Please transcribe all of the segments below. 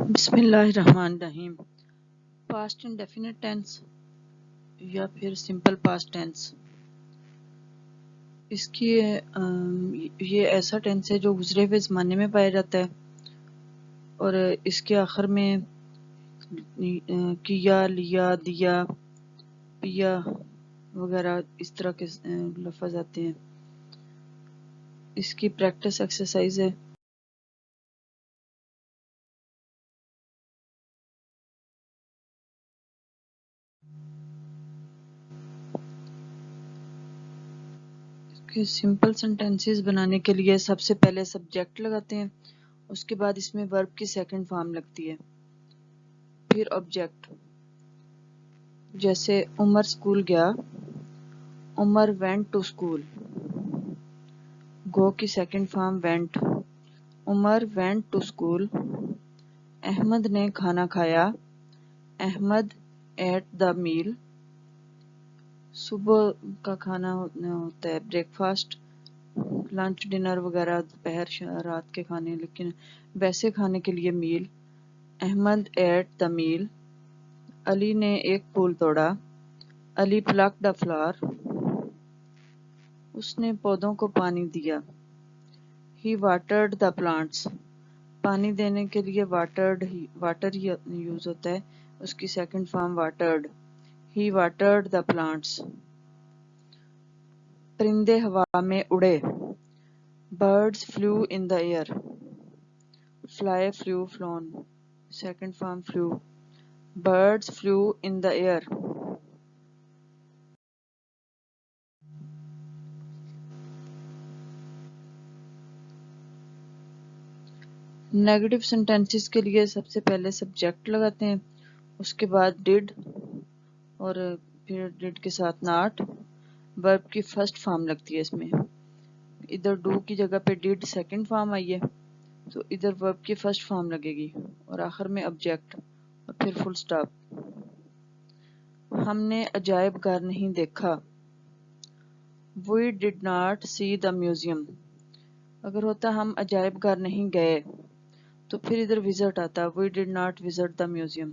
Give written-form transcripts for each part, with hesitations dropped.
بسم اللہ الرحمن الرحیم۔ پاسٹ انڈیفینٹ ٹینس یا پھر سمپل پاسٹ ٹینس، اس کی یہ ایسا ٹینس ہے جو گزرے ہوئے زمانے میں پایا جاتا ہے، اور اس کے آخر میں کیا، لیا، دیا، پیا وغیرہ اس طرح کے لفظ آتے ہیں۔ اس کی پریکٹس ایکسرسائز ہے۔ سمپل سینٹینسز بنانے کے لیے سب سے پہلے سبجیکٹ لگاتے ہیں، اس کے بعد اس میں ورب کی سیکنڈ فارم لگتی ہے، پھر آبجیکٹ۔ جیسے عمر اسکول گیا، Umar went to school, go کی second form went, Umar went to school. Ahmed نے کھانا کھایا، احمد ایٹ دا میل۔ صبح کا کھانا ہوتا ہے بریک فاسٹ، لنچ، ڈنر وغیرہ، دوپہر رات کے کھانے، لیکن ویسے کھانے کے لیے میل۔ احمد ایٹ دا میل۔ علی نے ایک پھول توڑا، علی پلکڈ اے فلاور۔ اس نے پودوں کو پانی دیا، ہی واٹرڈ دا پلانٹس۔ پانی دینے کے لیے واٹر یوز ہوتا ہے، اس کی second form watered, he watered the plants. پرندے ہوا میں اڑے، birds flew in the air, fly, flew, flown, second form flew, birds flew in the air. Negative sentences کے لیے سب سے پہلے سبجیکٹ لگاتے ہیں، اس کے بعد ڈڈ، اور پھر ڈڈ کے ساتھ ناٹ۔ ورب کی فرسٹ فارم لگتی ہے اس میں، ادھر ڈو کی جگہ پہ ڈڈ سیکنڈ فارم آئی ہے تو ادھر ورب کی فرسٹ فارم لگے گی، اور آخر میں آبجیکٹ اور پھر فل سٹاپ۔ ہم نے عجائب گھر نہیں دیکھا، We did not see the museum۔ اگر ہوتا ہم عجائب گھر نہیں گئے تو پھر ادھر وزٹ آتا، We did not visit the museum۔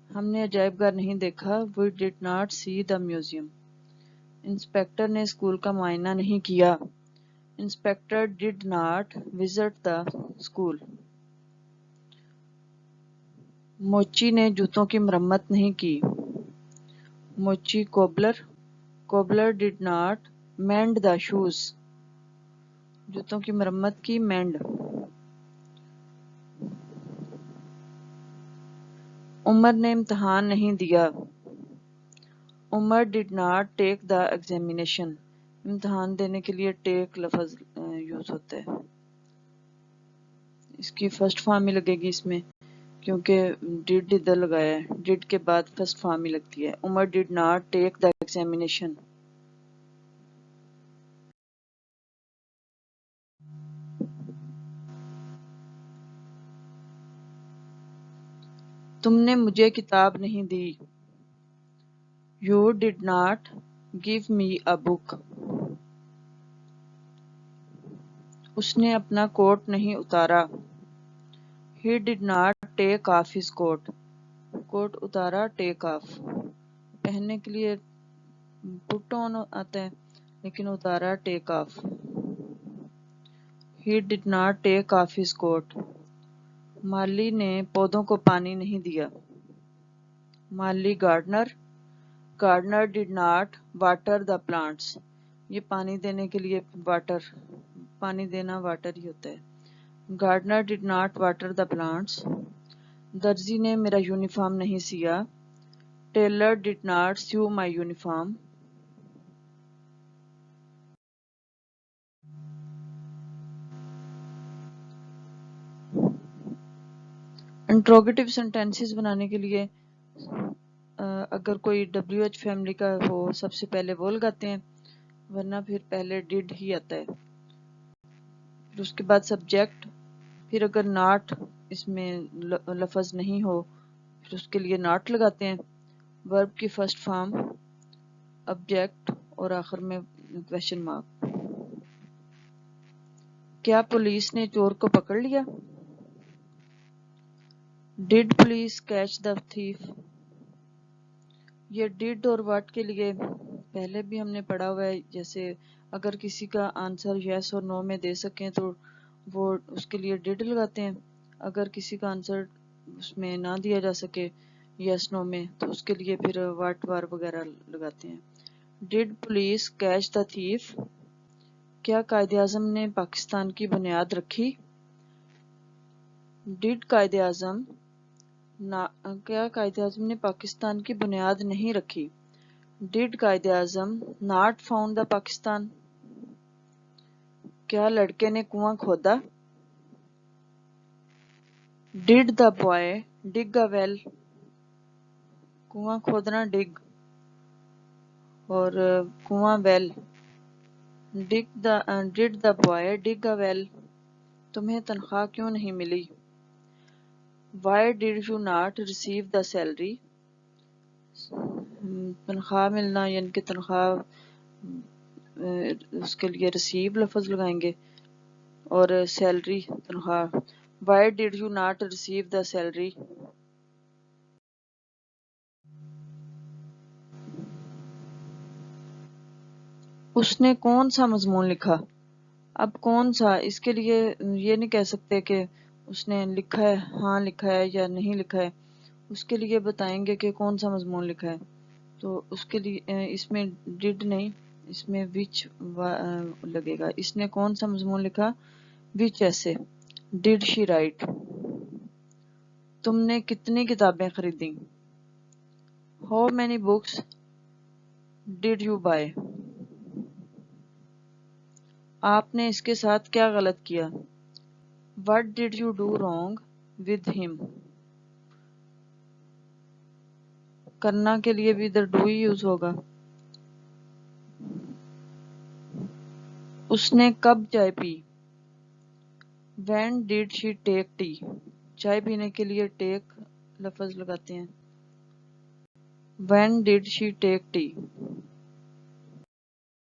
ہم نے عجائب گھر نہیں دیکھا، We did not see the museum۔ Inspector نے اسکول کا معائنہ نہیں کیا، Inspector did not visit the school۔ موچی نے جوتوں کی مرمت نہیں کی، موچی cobbler, cobbler did not mend the shoes۔ جوتوں کی مرمت کی، مینڈ۔ عمر نے امتحان نہیں دیا، عمر did not take the examination۔ امتحان دینے کے لیے ٹیک لفظ یوز ہوتا ہے، اس کی فرسٹ فارم ہی لگے گی اس میں، کیونکہ ڈڈ ادھر لگایا ہے، ڈڈ کے بعد فرسٹ فارم ہی لگتی ہے۔ عمر did not take the examination۔ تم نے مجھے کتاب نہیں دی، You did not give me a book۔ اس نے اپنا کوٹ نہیں اتارا، He did not take off his coat۔ کوٹ اتارا، ٹیک آف۔ پہننے کے لیے پٹ آن آتا ہے، لیکن اتارا، ٹیک of. He did not take off his coat۔ مالی نے پودوں کو پانی نہیں دیا، مالی gardener, gardener did not water the plants۔ یہ پانی دینے کے لیے واٹر، پانی دینا واٹر ہی ہوتا ہے۔ Gardener did not water the plants۔ درزی نے میرا یونیفارم نہیں سیا، tailor did not sew my uniform۔ Interrogative sentences بنانے کے لیے اگر کوئی WH فیملی کا ہو سب سے پہلے وہ لگاتے ہیں، ورنہ پھر پہلے ڈڈ ہی آتا ہے، پھر اس کے بعد سبجیکٹ، پھر اگر ناٹ اس میں لفظ نہیں ہو پھر اس کے لیے ناٹ لگاتے ہیں، ورب کی فرسٹ فارم، آبجیکٹ، اور آخر میں کویسچن مارک۔ کیا پولیس نے چور کو پکڑ لیا؟ Did police catch the thief. یہ ڈیڈ اور واٹ کے لیے پہلے بھی ہم نے پڑھا ہوا ہے. جیسے اگر کسی کا آنسر یس اور نو میں دے سکیں تو وہ اس کے لیے ڈیڈ لگاتے ہیں. اگر کسی کا آنسر اس میں نہ دیا جا سکے یس نو میں تو اس کے لیے پھر واٹ وار وغیرہ لگاتے ہیں. Did police catch the thief. کیا قائد اعظم نے پاکستان کی بنیاد رکھی؟ ڈیڈ قائد اعظم کیا قائد اعظم نے پاکستان کی بنیاد نہیں رکھی؟ Did Quaid Azam not found the Pakistan. کیا لڑکے نے کنواں کھودا؟ Did the boy dig a well. کنواں کھودنا ڈگ اور کنواں well. Did the boy dig a well. تمہیں تنخواہ کیوں نہیں ملی؟ Why did you not receive the salary. تنخواہ ملنا یعنی کہ تنخواہ اس کے لیے ریسیو لفظ لگائیں گے اور سیلری تنخواہ. Why did you not receive the salary. اس نے کون سا مضمون لکھا؟ اب کون سا اس کے لیے یہ نہیں کہہ سکتے کہ اس نے لکھا ہے، ہاں لکھا ہے یا نہیں لکھا ہے. اس کے لیے بتائیں گے کہ کون سا مضمون لکھا ہے. تو اس کے لیے اس میں ڈیڈ نہیں، اس میں وچ لگے گا. اس نے کون سا مضمون لکھا؟ وچ ایسے. Did she right. تم نے کتنی کتابیں خریدیں؟ How many books did you by. آپ نے اس کے ساتھ کیا غلط کیا؟ What did you do wrong with him. کرنا کے لیے بھی ادھر ڈو ہی یوز ہوگا. اس نے کب چائے پی؟ When did she take tea. چائے پینے کے لیے ٹیک لفظ لگاتے ہیں. When did she take tea.